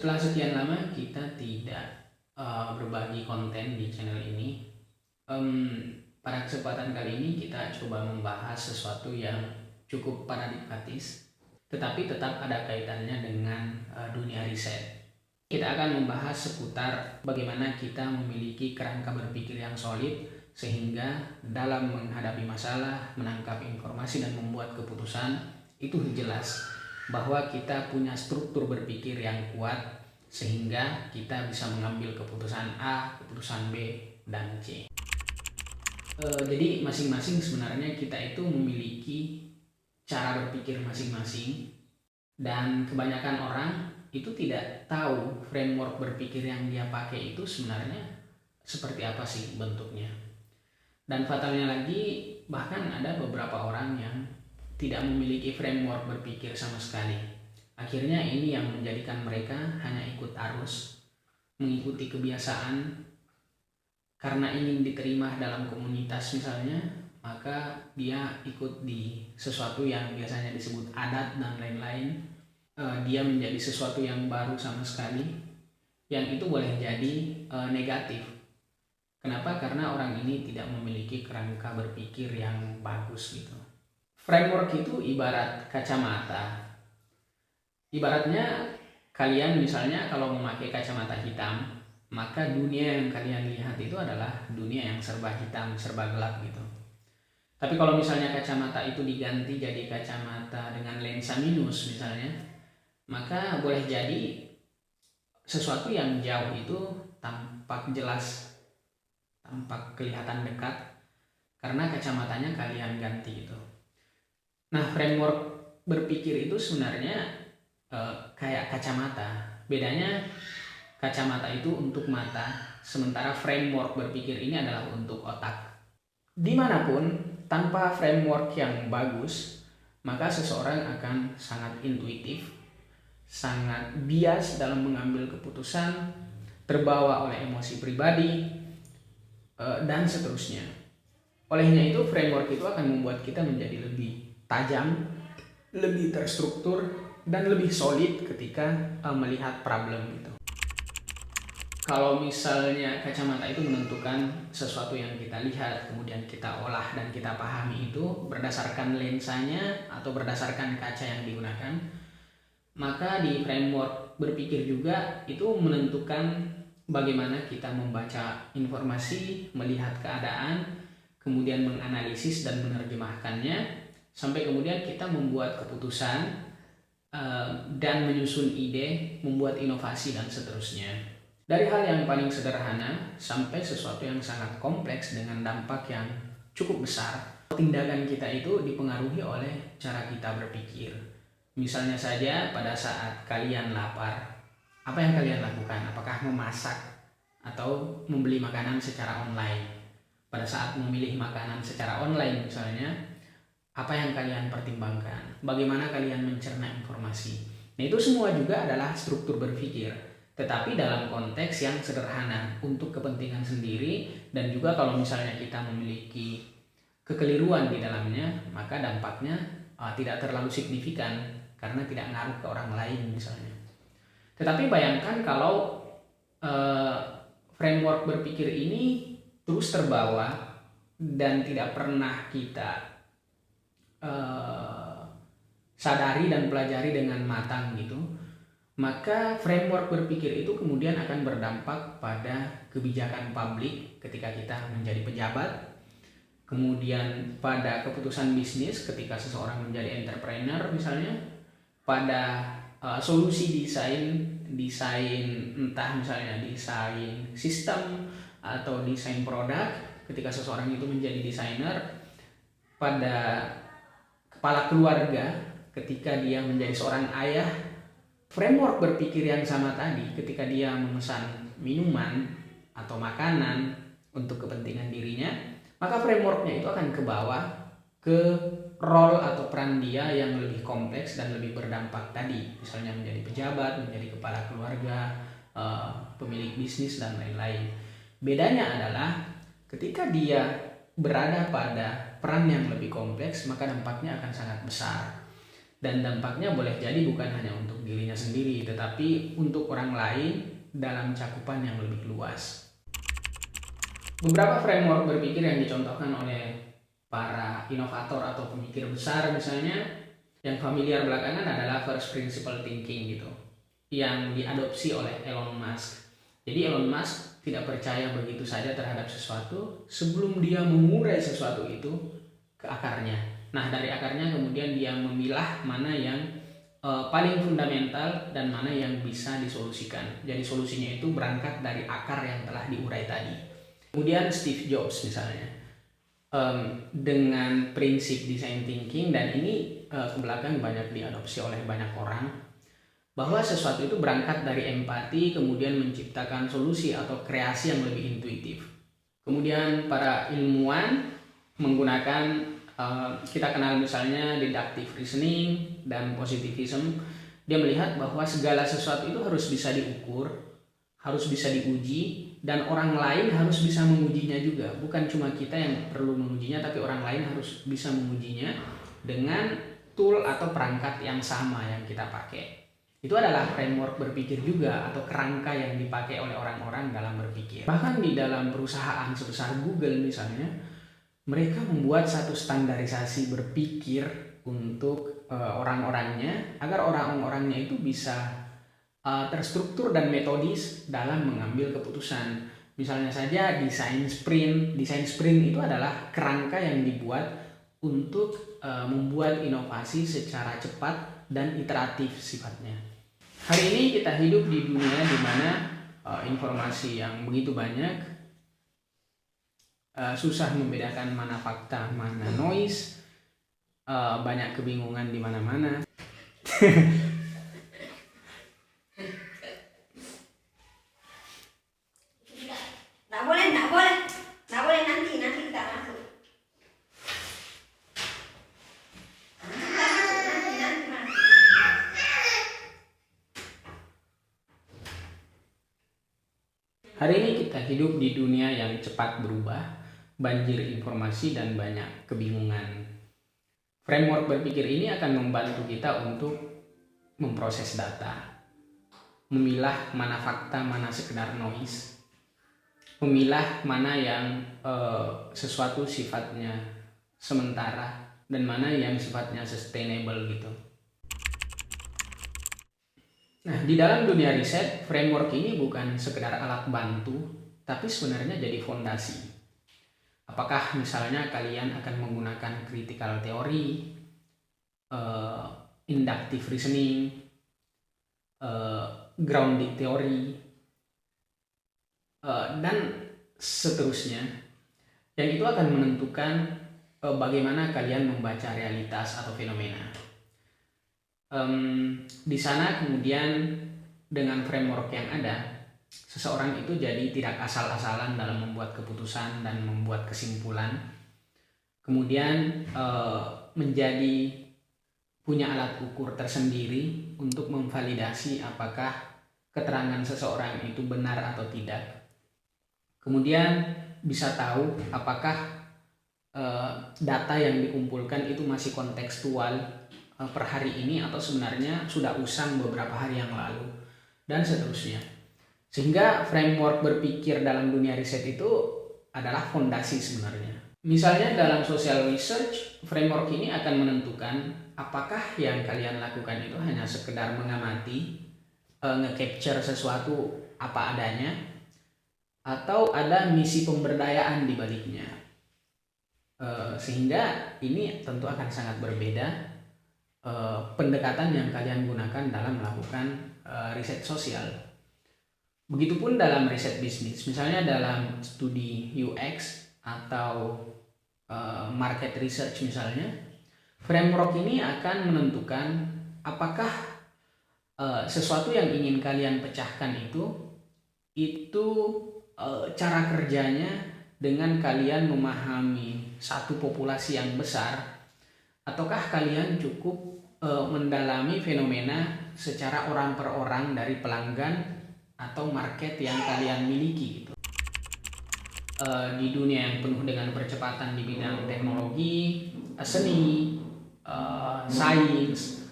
Setelah sekian lama kita tidak berbagi konten di channel ini, pada kesempatan kali ini kita coba membahas sesuatu yang cukup paradigmatis, tetapi tetap ada kaitannya dengan dunia riset. Kita akan membahas seputar bagaimana kita memiliki kerangka berpikir yang solid sehingga dalam menghadapi masalah, menangkap informasi dan membuat keputusan itu jelas bahwa kita punya struktur berpikir yang kuat sehingga kita bisa mengambil keputusan A, keputusan B, dan C. Jadi masing-masing sebenarnya kita itu memiliki cara berpikir masing-masing, dan kebanyakan orang itu tidak tahu framework berpikir yang dia pakai itu sebenarnya seperti apa sih bentuknya. Dan fatalnya lagi, bahkan ada beberapa orang yang tidak memiliki framework berpikir sama sekali. Akhirnya ini yang menjadikan mereka hanya ikut arus, mengikuti kebiasaan karena ingin diterima dalam komunitas misalnya, maka dia ikut di sesuatu yang biasanya disebut adat dan lain-lain. Dia menjadi sesuatu yang baru sama sekali, yang itu boleh jadi negatif. Kenapa? Karena orang ini tidak memiliki kerangka berpikir yang bagus gitu. Framework itu ibarat kacamata. Ibaratnya kalian misalnya kalau memakai kacamata hitam, maka dunia yang kalian lihat itu adalah dunia yang serba hitam, serba gelap gitu. Tapi kalau misalnya kacamata itu diganti jadi kacamata dengan lensa minus misalnya, maka boleh jadi sesuatu yang jauh itu tampak jelas, tampak kelihatan dekat karena kacamatanya kalian ganti gitu. Nah, framework berpikir itu sebenarnya kayak kacamata. Bedanya kacamata itu untuk mata, sementara framework berpikir ini adalah untuk otak. Dimanapun, tanpa framework yang bagus, maka seseorang akan sangat intuitif, sangat bias dalam mengambil keputusan, terbawa oleh emosi pribadi, dan seterusnya. Olehnya itu, framework itu akan membuat kita menjadi lebih tajam, lebih terstruktur, dan lebih solid ketika melihat problem gitu. Kalau misalnya kacamata itu menentukan sesuatu yang kita lihat, kemudian kita olah dan kita pahami itu berdasarkan lensanya atau berdasarkan kaca yang digunakan, maka di framework berpikir juga itu menentukan bagaimana kita membaca informasi, melihat keadaan, kemudian menganalisis dan menerjemahkannya, sampai kemudian kita membuat keputusan dan menyusun ide, membuat inovasi dan seterusnya. Dari hal yang paling sederhana sampai sesuatu yang sangat kompleks dengan dampak yang cukup besar. Tindakan kita itu dipengaruhi oleh cara kita berpikir. Misalnya saja pada saat kalian lapar, apa yang kalian lakukan? Apakah memasak atau membeli makanan secara online? Pada saat memilih makanan secara online misalnya, apa yang kalian pertimbangkan? Bagaimana kalian mencerna informasi? Nah, itu semua juga adalah struktur berpikir, tetapi dalam konteks yang sederhana untuk kepentingan sendiri, dan juga kalau misalnya kita memiliki kekeliruan di dalamnya, maka dampaknya tidak terlalu signifikan karena tidak ngaruh ke orang lain misalnya. Tetapi bayangkan kalau framework berpikir ini terus terbawa dan tidak pernah kita sadari dan pelajari dengan matang gitu, maka framework berpikir itu kemudian akan berdampak pada kebijakan publik ketika kita menjadi pejabat, kemudian pada keputusan bisnis ketika seseorang menjadi entrepreneur misalnya, pada solusi desain entah misalnya desain sistem atau desain produk ketika seseorang itu menjadi desainer, pada kepala keluarga ketika dia menjadi seorang ayah. Framework berpikir yang sama tadi ketika dia memesan minuman atau makanan untuk kepentingan dirinya, maka frameworknya itu akan ke bawah ke role atau peran dia yang lebih kompleks dan lebih berdampak tadi, misalnya menjadi pejabat, menjadi kepala keluarga, pemilik bisnis dan lain-lain. Bedanya adalah ketika dia berada pada peran yang lebih kompleks, maka dampaknya akan sangat besar. dan dampaknya boleh jadi bukan hanya untuk dirinya sendiri, tetapi untuk orang lain dalam cakupan yang lebih luas. Beberapa framework berpikir yang dicontohkan oleh para inovator atau pemikir besar misalnya yang familiar belakangan adalah first principle thinking gitu, yang diadopsi oleh Elon Musk. Jadi Elon Musk tidak percaya begitu saja terhadap sesuatu sebelum dia mengurai sesuatu itu ke akarnya. Nah, dari akarnya kemudian dia memilah mana yang paling fundamental dan mana yang bisa disolusikan. Jadi solusinya itu berangkat dari akar yang telah diurai tadi. Kemudian Steve Jobs misalnya, dengan prinsip design thinking, dan ini ke belakang banyak diadopsi oleh banyak orang, bahwa sesuatu itu berangkat dari empati kemudian menciptakan solusi atau kreasi yang lebih intuitif. Kemudian para ilmuwan menggunakan kita kenal misalnya deductive reasoning dan positivism. Dia melihat bahwa segala sesuatu itu harus bisa diukur, harus bisa diuji, dan orang lain harus bisa mengujinya juga. Bukan cuma kita yang perlu mengujinya, tapi orang lain harus bisa mengujinya dengan tool atau perangkat yang sama yang kita pakai. Itu adalah framework berpikir juga atau kerangka yang dipakai oleh orang-orang dalam berpikir. Bahkan di dalam perusahaan sebesar Google misalnya, mereka membuat satu standarisasi berpikir untuk orang-orangnya agar orang-orangnya itu bisa terstruktur dan metodis dalam mengambil keputusan. Misalnya saja desain sprint itu adalah kerangka yang dibuat untuk membuat inovasi secara cepat dan iteratif sifatnya. Hari ini kita hidup di dunia di mana informasi yang begitu banyak, susah membedakan mana fakta, mana noise, banyak kebingungan di mana-mana. Nggak boleh nanti kita masuk. Nanti masuk. Hari ini kita hidup di dunia yang cepat berubah, banjir informasi dan banyak kebingungan. Framework berpikir ini akan membantu kita untuk memproses data, memilah mana fakta, mana sekedar noise, memilah mana yang sesuatu sifatnya sementara dan mana yang sifatnya sustainable gitu. Nah, di dalam dunia riset, framework ini bukan sekedar alat bantu, tapi sebenarnya jadi fondasi. Apakah misalnya kalian akan menggunakan critical theory, inductive reasoning, grounding theory, dan seterusnya, yang itu akan menentukan bagaimana kalian membaca realitas atau fenomena. Di sana kemudian dengan framework yang ada, seseorang itu jadi tidak asal-asalan dalam membuat keputusan dan membuat kesimpulan. Kemudian menjadi punya alat ukur tersendiri untuk memvalidasi apakah keterangan seseorang itu benar atau tidak. Kemudian bisa tahu apakah data yang dikumpulkan itu masih kontekstual per hari ini atau sebenarnya sudah usang beberapa hari yang lalu, dan seterusnya. Sehingga framework berpikir dalam dunia riset itu adalah fondasi sebenarnya. Misalnya dalam social research, framework ini akan menentukan apakah yang kalian lakukan itu hanya sekedar mengamati, nge-capture sesuatu apa adanya, atau ada misi pemberdayaan di baliknya. Sehingga ini tentu akan sangat berbeda pendekatan yang kalian gunakan dalam melakukan riset sosial. Begitupun dalam riset bisnis, misalnya dalam studi UX atau market research misalnya, framework ini akan menentukan apakah sesuatu yang ingin kalian pecahkan itu cara kerjanya dengan kalian memahami satu populasi yang besar, ataukah kalian cukup mendalami fenomena secara orang per orang dari pelanggan atau market yang kalian miliki gitu. Di dunia yang penuh dengan percepatan di bidang teknologi, seni, sains,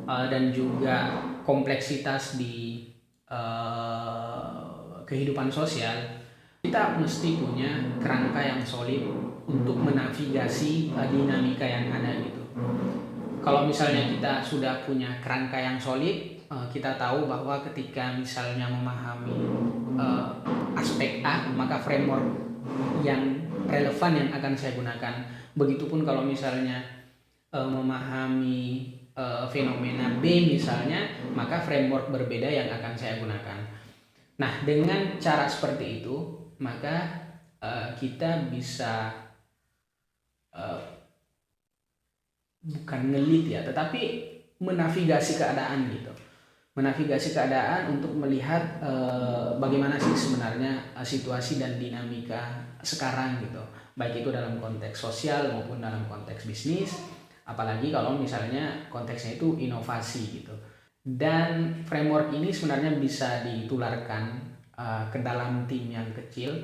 dan juga kompleksitas di kehidupan sosial, kita mesti punya kerangka yang solid untuk menavigasi dinamika yang ada gitu. Kalau misalnya kita sudah punya kerangka yang solid, kita tahu bahwa ketika misalnya memahami aspek A, maka framework yang relevan yang akan saya gunakan. Begitupun kalau misalnya memahami fenomena B misalnya, maka framework berbeda yang akan saya gunakan. Nah, dengan cara seperti itu, maka kita bisa bukan ngelit ya, tetapi menavigasi keadaan gitu. Menavigasi keadaan untuk melihat bagaimana sih sebenarnya situasi dan dinamika sekarang gitu. Baik itu dalam konteks sosial maupun dalam konteks bisnis, apalagi kalau misalnya konteksnya itu inovasi gitu. Dan framework ini sebenarnya bisa ditularkan ke dalam tim yang kecil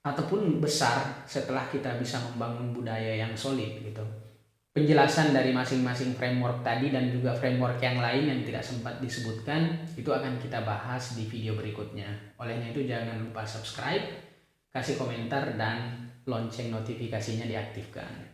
ataupun besar setelah kita bisa membangun budaya yang solid gitu. Penjelasan dari masing-masing framework tadi dan juga framework yang lain yang tidak sempat disebutkan itu akan kita bahas di video berikutnya. Olehnya itu jangan lupa subscribe, kasih komentar, dan lonceng notifikasinya diaktifkan.